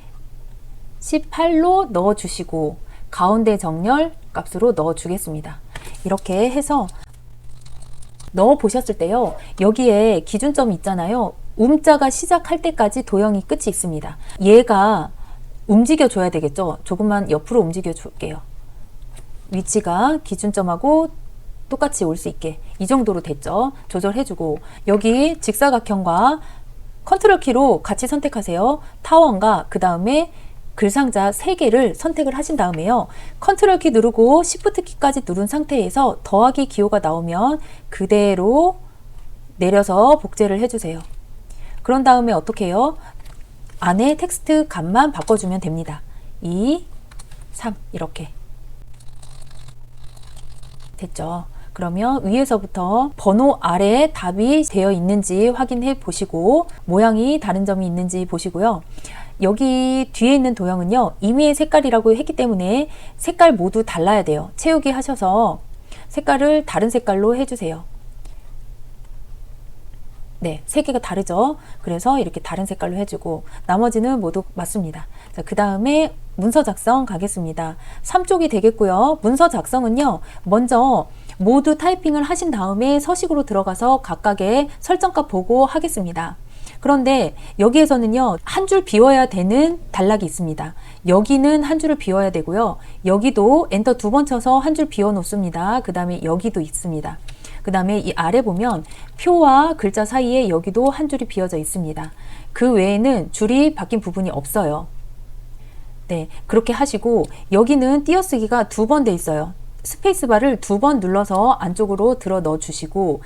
18로 넣어주시고 가운데 정렬 값으로 넣어주겠습니다. 이렇게 해서 넣어 보셨을 때요. 여기에 기준점이 있잖아요. 음자가 시작할 때까지 도형이 끝이 있습니다. 얘가 움직여 줘야 되겠죠. 조금만 옆으로 움직여 줄게요. 위치가 기준점하고 똑같이 올 수 있게 이 정도로 됐죠. 조절해주고 여기 직사각형과 컨트롤 키로 같이 선택하세요. 타원과 그 다음에 글상자 3개를 선택을 하신 다음에요. 컨트롤 키 누르고 시프트 키까지 누른 상태에서 더하기 기호가 나오면 그대로 내려서 복제를 해주세요. 그런 다음에 어떻게 해요? 안에 텍스트 값만 바꿔주면 됩니다. 2, 3 이렇게 됐죠. 그러면 위에서부터 번호 아래에 답이 되어 있는지 확인해 보시고 모양이 다른 점이 있는지 보시고요. 여기 뒤에 있는 도형은요. 임의의 색깔이라고 했기 때문에 색깔 모두 달라야 돼요. 채우기 하셔서 색깔을 다른 색깔로 해주세요. 네, 3개가 다르죠. 그래서 이렇게 다른 색깔로 해주고 나머지는 모두 맞습니다. 자, 그 다음에 문서 작성 가겠습니다. 3쪽이 되겠고요. 문서 작성은요. 먼저 모두 타이핑을 하신 다음에 서식으로 들어가서 각각의 설정값 보고 하겠습니다. 그런데 여기에서는요. 한 줄 비워야 되는 단락이 있습니다. 여기는 한 줄을 비워야 되고요. 여기도 엔터 2번 쳐서 한 줄 비워 놓습니다. 그 다음에 여기도 있습니다. 그 다음에 이 아래 보면 표와 글자 사이에 여기도 한 줄이 비어져 있습니다. 그 외에는 줄이 바뀐 부분이 없어요. 네, 그렇게 하시고 여기는 띄어쓰기가 2번 돼 있어요. 스페이스바를 2번 눌러서 안쪽으로 들어 넣어 주시고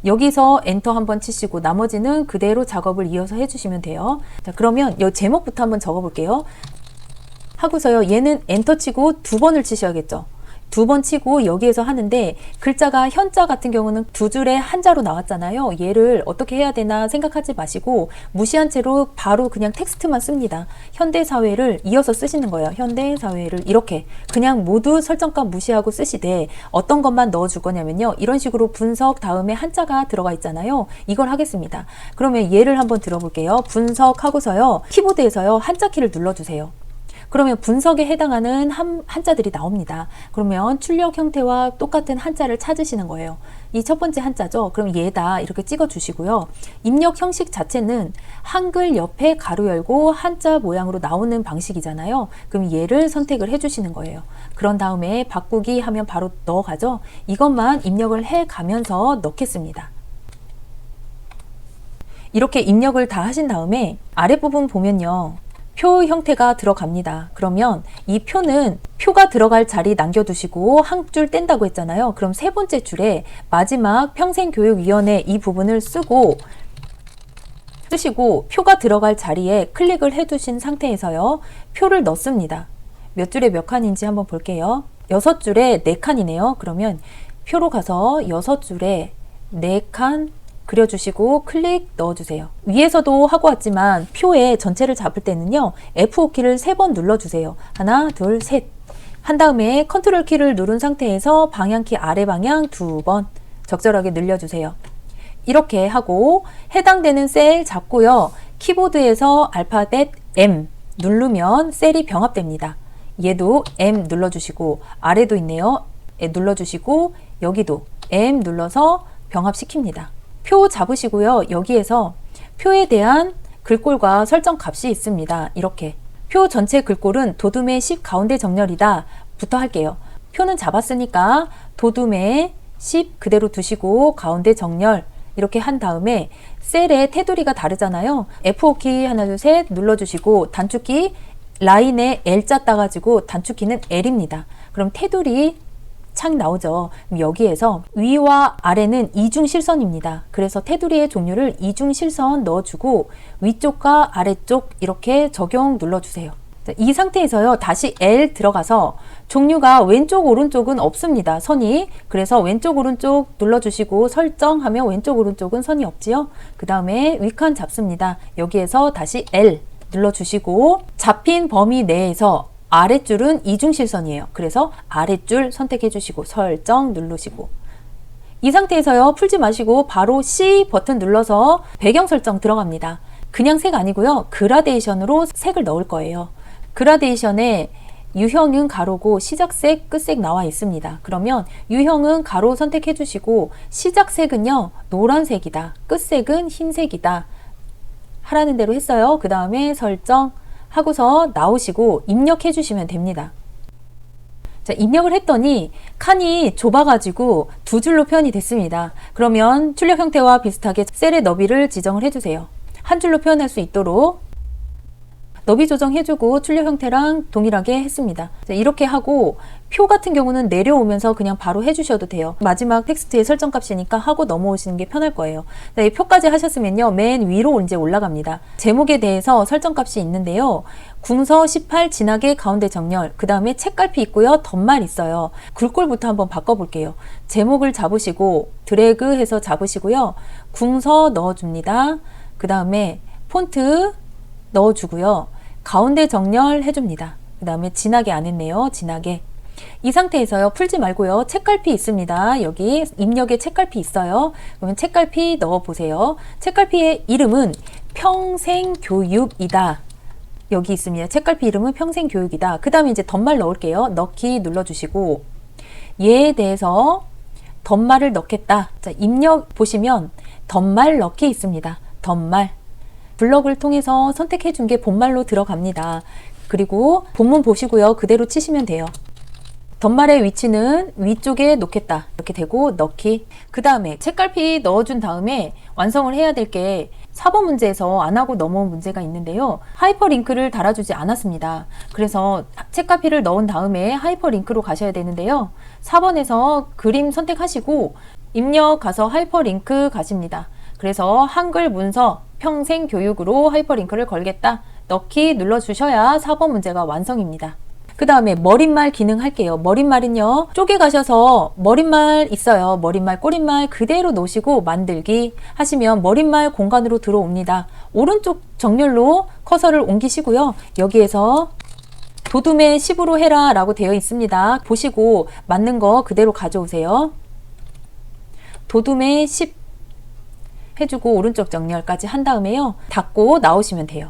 여기서 엔터 한번 치시고 나머지는 그대로 작업을 이어서 해주시면 돼요. 자, 그러면 이 제목부터 한번 적어 볼게요. 하고서요. 얘는 엔터 치고 2번을 치셔야겠죠. 두 번 치고 여기에서 하는데 글자가 현자 같은 경우는 두 줄에 한자로 나왔잖아요. 얘를 어떻게 해야 되나 생각하지 마시고 무시한 채로 바로 그냥 텍스트만 씁니다. 현대사회를 이어서 쓰시는 거예요. 현대사회를 이렇게 그냥 모두 설정값 무시하고 쓰시되 어떤 것만 넣어줄 거냐면요. 이런 식으로 분석 다음에 한자가 들어가 있잖아요. 이걸 하겠습니다. 그러면 예를 한번 들어볼게요. 분석하고서요. 키보드에서요. 한자 키를 눌러주세요. 그러면 분석에 해당하는 한자들이 나옵니다. 그러면 출력 형태와 똑같은 한자를 찾으시는 거예요. 이 첫 번째 한자죠. 그럼 얘다 이렇게 찍어 주시고요. 입력 형식 자체는 한글 옆에 가로 열고 한자 모양으로 나오는 방식이잖아요. 그럼 얘를 선택을 해 주시는 거예요. 그런 다음에 바꾸기 하면 바로 넣어가죠. 이것만 입력을 해 가면서 넣겠습니다. 이렇게 입력을 다 하신 다음에 아랫부분 보면요. 표 형태가 들어갑니다. 그러면 이 표는 표가 들어갈 자리 남겨두시고 한 줄 뗀다고 했잖아요. 그럼 세 번째 줄에 마지막 평생교육위원회 이 부분을 쓰시고 표가 들어갈 자리에 클릭을 해두신 상태에서요. 표를 넣습니다. 몇 줄에 몇 칸인지 한번 볼게요. 6줄에 4칸이네요. 그러면 표로 가서 6줄에 4칸 그려주시고 클릭 넣어주세요. 위에서도 하고 왔지만 표의 전체를 잡을 때는요. F5키를 3번 눌러주세요. 하나, 둘, 셋. 한 다음에 컨트롤 키를 누른 상태에서 방향키 아래 방향 2번 적절하게 늘려주세요. 이렇게 하고 해당되는 셀 잡고요. 키보드에서 알파벳 M 누르면 셀이 병합됩니다. 얘도 M 눌러주시고 아래도 있네요. 눌러주시고 여기도 M 눌러서 병합시킵니다. 표 잡으시고요. 여기에서 표에 대한 글꼴과 설정 값이 있습니다. 이렇게 표 전체 글꼴은 도둠의 10 가운데 정렬이다 부터 할게요. 표는 잡았으니까 도둠의 10 그대로 두시고 가운데 정렬 이렇게 한 다음에 셀의 테두리가 다르잖아요. F5키 하나 둘 셋 눌러주시고 단축키 라인에 L자 따가지고 단축키는 L입니다. 그럼 테두리 창 나오죠. 여기에서 위와 아래는 이중실선입니다. 그래서 테두리의 종류를 이중실선 넣어주고 위쪽과 아래쪽 이렇게 적용 눌러주세요. 이 상태에서요. 다시 L 들어가서 종류가 왼쪽 오른쪽은 없습니다. 선이. 그래서 왼쪽 오른쪽 눌러주시고 설정하면 왼쪽 오른쪽은 선이 없지요. 그 다음에 위칸 잡습니다. 여기에서 다시 L 눌러주시고 잡힌 범위 내에서 아랫줄은 이중실선이에요. 그래서 아랫줄 선택해 주시고 설정 누르시고 이 상태에서요. 풀지 마시고 바로 C 버튼 눌러서 배경 설정 들어갑니다. 그냥 색 아니고요. 그라데이션으로 색을 넣을 거예요. 그라데이션에 유형은 가로고 시작색, 끝색 나와 있습니다. 그러면 유형은 가로 선택해 주시고 시작색은요. 노란색이다. 끝색은 흰색이다. 하라는 대로 했어요. 그 다음에 설정 하고서 나오시고 입력해 주시면 됩니다. 자, 입력을 했더니 칸이 좁아가지고 두 줄로 표현이 됐습니다. 그러면 출력 형태와 비슷하게 셀의 너비를 지정을 해주세요. 한 줄로 표현할 수 있도록 너비 조정해주고 출력 형태랑 동일하게 했습니다. 자, 이렇게 하고 표 같은 경우는 내려오면서 그냥 바로 해주셔도 돼요. 마지막 텍스트의 설정값이니까 하고 넘어오시는 게 편할 거예요. 자, 이 표까지 하셨으면요. 맨 위로 이제 올라갑니다. 제목에 대해서 설정값이 있는데요. 궁서 18 진하게 가운데 정렬, 그 다음에 책갈피 있고요. 덧말 있어요. 글꼴부터 한번 바꿔볼게요. 제목을 잡으시고 드래그 해서 잡으시고요. 궁서 넣어줍니다. 그 다음에 폰트 넣어주고요. 가운데 정렬 해줍니다. 그 다음에 진하게 안 했네요. 진하게. 이 상태에서요. 풀지 말고요. 책갈피 있습니다. 여기 입력에 책갈피 있어요. 그러면 책갈피 넣어보세요. 책갈피의 이름은 평생교육이다. 여기 있습니다. 책갈피 이름은 평생교육이다. 그 다음에 이제 덧말 넣을게요. 넣기 눌러주시고 얘에 대해서 덧말을 넣겠다. 자, 입력 보시면 덧말 넣기 있습니다. 덧말. 블럭을 통해서 선택해 준 게 본말로 들어갑니다. 그리고 본문 보시고요. 그대로 치시면 돼요. 덧말의 위치는 위쪽에 놓겠다. 이렇게 되고 넣기. 그 다음에 책갈피 넣어준 다음에 완성을 해야 될 게 4번 문제에서 안 하고 넘어온 문제가 있는데요. 하이퍼링크를 달아주지 않았습니다. 그래서 책갈피를 넣은 다음에 하이퍼링크로 가셔야 되는데요. 4번에서 그림 선택하시고 입력 가서 하이퍼링크 가십니다. 그래서 한글 문서 평생교육으로 하이퍼링크를 걸겠다. 넣기 눌러주셔야 4번 문제가 완성입니다. 그 다음에 머릿말 기능 할게요. 머릿말은요, 쪼개 가셔서 머릿말 있어요. 머릿말, 꼬릿말 그대로 놓으시고 만들기 하시면 머릿말 공간으로 들어옵니다. 오른쪽 정렬로 커서를 옮기시고요. 여기에서 도둠의 10으로 해라 라고 되어 있습니다. 보시고 맞는 거 그대로 가져오세요. 도둠의 10 해주고 오른쪽 정렬까지 한 다음에요. 닫고 나오시면 돼요.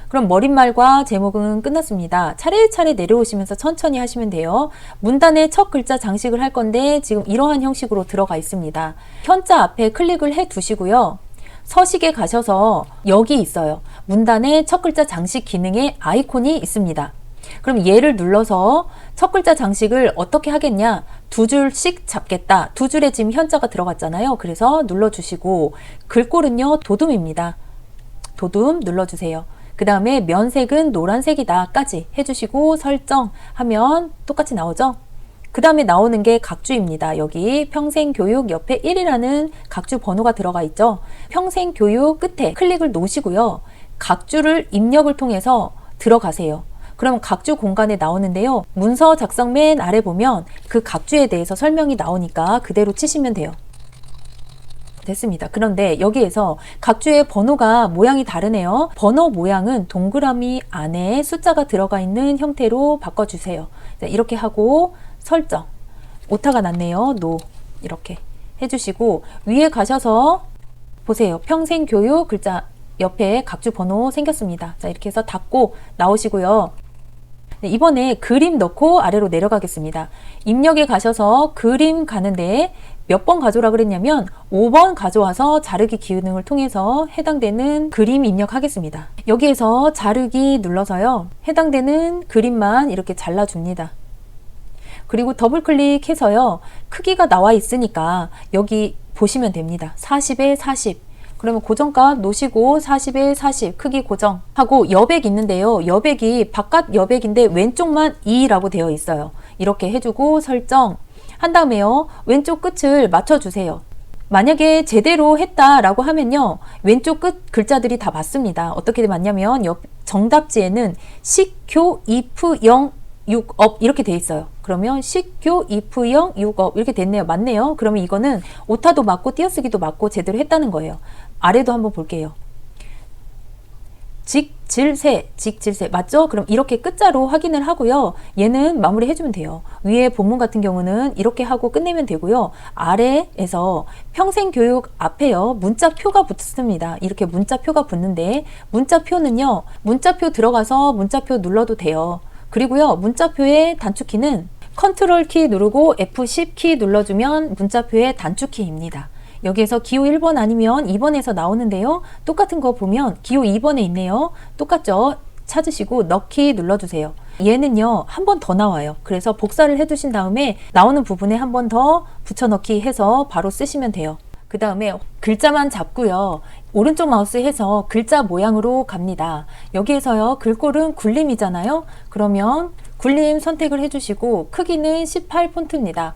그럼 머릿말과 제목은 끝났습니다. 차례차례 내려오시면서 천천히 하시면 돼요. 문단의 첫 글자 장식을 할 건데 지금 이러한 형식으로 들어가 있습니다. 현자 앞에 클릭을 해 두시고요. 서식에 가셔서 여기 있어요. 문단의 첫 글자 장식 기능에 아이콘이 있습니다. 그럼 얘를 눌러서 첫 글자 장식을 어떻게 하겠냐? 두 줄씩 잡겠다. 두 줄에 지금 현자가 들어갔잖아요. 그래서 눌러주시고 글꼴은요, 도둠입니다. 도둠 눌러주세요. 그 다음에 면색은 노란색이다 까지 해주시고 설정하면 똑같이 나오죠. 그 다음에 나오는 게 각주입니다. 여기 평생교육 옆에 1이라는 각주 번호가 들어가 있죠. 평생교육 끝에 클릭을 놓으시고요. 각주를 입력을 통해서 들어가세요. 그럼 각주 공간에 나오는데요. 문서 작성 맨 아래 보면 그 각주에 대해서 설명이 나오니까 그대로 치시면 돼요. 됐습니다. 그런데 여기에서 각주의 번호가 모양이 다르네요. 번호 모양은 동그라미 안에 숫자가 들어가 있는 형태로 바꿔주세요. 이렇게 하고 설정. 오타가 났네요. 노. 이렇게 해주시고 위에 가셔서 보세요. 평생교육 글자 옆에 각주 번호 생겼습니다. 자, 이렇게 해서 닫고 나오시고요. 네, 이번에 그림 넣고 아래로 내려가겠습니다. 입력에 가셔서 그림 가는데 몇 번 가져오라 그랬냐면 5번 가져와서 자르기 기능을 통해서 해당되는 그림 입력하겠습니다. 여기에서 자르기 눌러서요. 해당되는 그림만 이렇게 잘라줍니다. 그리고 더블 클릭해서요. 크기가 나와 있으니까 여기 보시면 됩니다. 40에 40. 그러면 고정값 놓으시고 40에 40 크기 고정하고 여백 있는데요. 여백이 바깥 여백인데 왼쪽만 2라고 되어 있어요. 이렇게 해주고 설정 한 다음에요. 왼쪽 끝을 맞춰주세요. 만약에 제대로 했다라고 하면요. 왼쪽 끝 글자들이 다 맞습니다. 어떻게 맞냐면 정답지에는 식교 if 영 6업 이렇게 돼 있어요. 그러면 식교 if 영 6업 이렇게 됐네요. 맞네요. 그러면 이거는 오타도 맞고 띄어쓰기도 맞고 제대로 했다는 거예요. 아래도 한번 볼게요. 직질세 맞죠? 그럼 이렇게 끝자로 확인을 하고요. 얘는 마무리 해주면 돼요. 위에 본문 같은 경우는 이렇게 하고 끝내면 되고요. 아래에서 평생교육 앞에요. 문자표가 붙습니다. 이렇게 문자표가 붙는데 문자표는요. 문자표 들어가서 문자표 눌러도 돼요. 그리고요. 문자표의 단축키는 컨트롤 키 누르고 F10 키 눌러주면 문자표의 단축키입니다. 여기에서 기호 1번 아니면 2번에서 나오는데요. 똑같은 거 보면 기호 2번에 있네요. 똑같죠? 찾으시고 넣기 눌러주세요. 얘는요. 한 번 더 나와요. 그래서 복사를 해두신 다음에 나오는 부분에 한 번 더 붙여넣기 해서 바로 쓰시면 돼요. 그 다음에 글자만 잡고요. 오른쪽 마우스 해서 글자 모양으로 갑니다. 여기에서요. 글꼴은 굴림이잖아요. 그러면 굴림 선택을 해주시고 크기는 18 폰트입니다.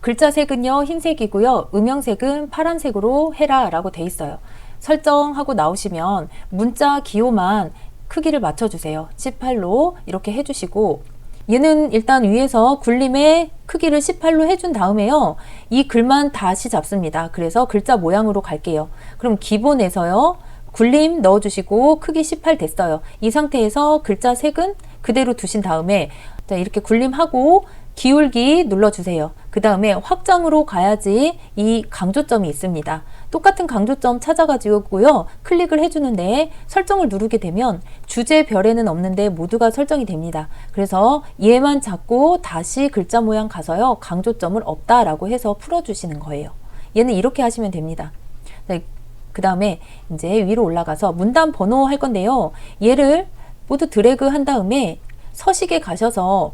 글자 색은요 흰색이고요. 음영색은 파란색으로 해라 라고 돼 있어요. 설정하고 나오시면 문자 기호만 크기를 맞춰주세요. 18로 이렇게 해주시고 얘는 일단 위에서 굴림의 크기를 18로 해준 다음에요. 이 글만 다시 잡습니다. 그래서 글자 모양으로 갈게요. 그럼 기본에서요. 굴림 넣어주시고 크기 18 됐어요. 이 상태에서 글자 색은 그대로 두신 다음에 자, 이렇게 굴림하고 기울기 눌러주세요. 그 다음에 확장으로 가야지 이 강조점이 있습니다. 똑같은 강조점 찾아가지고요. 클릭을 해주는데 설정을 누르게 되면 주제별에는 없는데 모두가 설정이 됩니다. 그래서 얘만 잡고 다시 글자 모양 가서요. 강조점을 없다라고 해서 풀어주시는 거예요. 얘는 이렇게 하시면 됩니다. 네, 그 다음에 이제 위로 올라가서 문단 번호 할 건데요. 얘를 모두 드래그 한 다음에 서식에 가셔서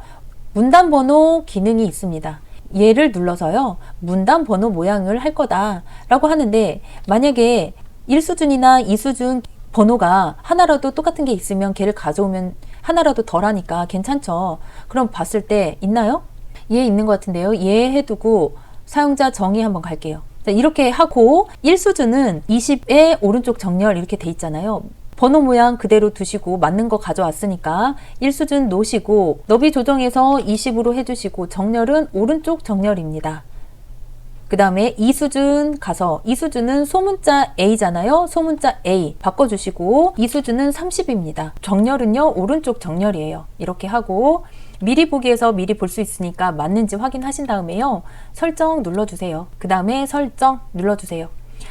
문단 번호 기능이 있습니다. 얘를 눌러서요. 문단 번호 모양을 할 거다 라고 하는데 만약에 1수준이나 2수준 번호가 하나라도 똑같은 게 있으면 걔를 가져오면 하나라도 덜 하니까 괜찮죠. 그럼 봤을 때 있나요? 얘 있는 것 같은데요. 얘 해두고 사용자 정의 한번 갈게요. 자, 이렇게 하고 1수준은 20에 오른쪽 정렬 이렇게 돼 있잖아요. 번호 모양 그대로 두시고 맞는 거 가져왔으니까 1수준 놓으시고 너비 조정해서 20으로 해주시고 정렬은 오른쪽 정렬입니다. 그 다음에 2수준 가서 2수준은 소문자 A잖아요. 소문자 A 바꿔주시고 2수준은 30입니다. 정렬은요 오른쪽 정렬이에요. 이렇게 하고 미리 보기에서 미리 볼 수 있으니까 맞는지 확인하신 다음에요. 설정 눌러주세요. 그 다음에 설정 눌러주세요.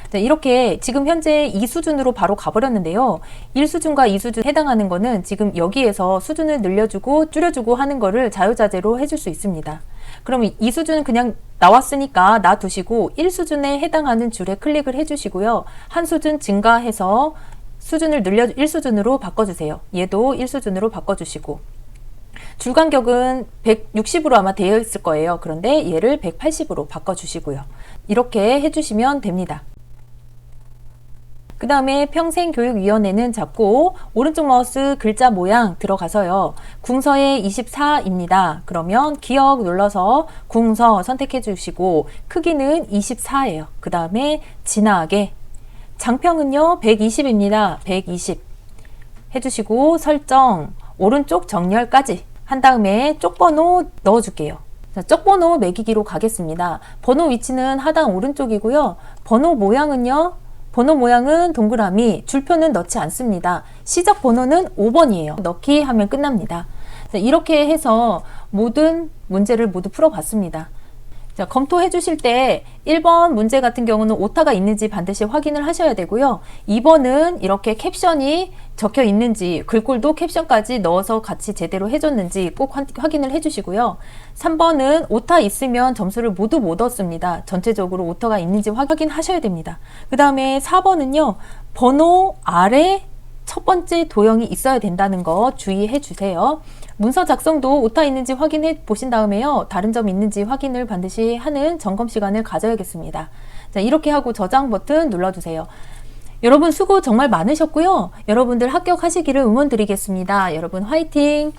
자, 이렇게 지금 현재 2수준으로 바로 가버렸는데요. 1수준과 2수준 해당하는 거는 지금 여기에서 수준을 늘려주고 줄여주고 하는 거를 자유자재로 해줄 수 있습니다. 그럼 2수준은 그냥 나왔으니까 놔두시고 1수준에 해당하는 줄에 클릭을 해주시고요. 한 수준 증가해서 수준을 늘려 1수준으로 바꿔주세요. 얘도 1수준으로 바꿔주시고 줄 간격은 160으로 아마 되어 있을 거예요. 그런데 얘를 180으로 바꿔주시고요. 이렇게 해주시면 됩니다. 그 다음에 평생교육위원회는 잡고 오른쪽 마우스 글자 모양 들어가서요. 궁서에 24입니다. 그러면 기억 눌러서 궁서 선택해 주시고 크기는 24예요. 그 다음에 진하게 장평은요 120입니다. 120 해주시고 설정 오른쪽 정렬까지 한 다음에 쪽번호 넣어줄게요. 자, 쪽번호 매기기로 가겠습니다. 번호 위치는 하단 오른쪽이고요. 번호 모양은 동그라미, 줄표는 넣지 않습니다. 시작 번호는 5번이에요. 넣기 하면 끝납니다. 자, 이렇게 해서 모든 문제를 모두 풀어봤습니다. 자, 검토해 주실 때 1번 문제 같은 경우는 오타가 있는지 반드시 확인을 하셔야 되고요. 2번은 이렇게 캡션이 적혀 있는지 글꼴도 캡션까지 넣어서 같이 제대로 해줬는지 꼭 확인을 해주시고요. 3번은 오타 있으면 점수를 모두 못 얻습니다. 전체적으로 오타가 있는지 확인하셔야 됩니다. 그 다음에 4번은요. 번호 아래 첫 번째 도형이 있어야 된다는 거 주의해 주세요. 문서 작성도 오타 있는지 확인해 보신 다음에요. 다른 점 있는지 확인을 반드시 하는 점검 시간을 가져야겠습니다. 자, 이렇게 하고 저장 버튼 눌러주세요. 여러분 수고 정말 많으셨고요. 여러분들 합격하시기를 응원드리겠습니다. 여러분 화이팅!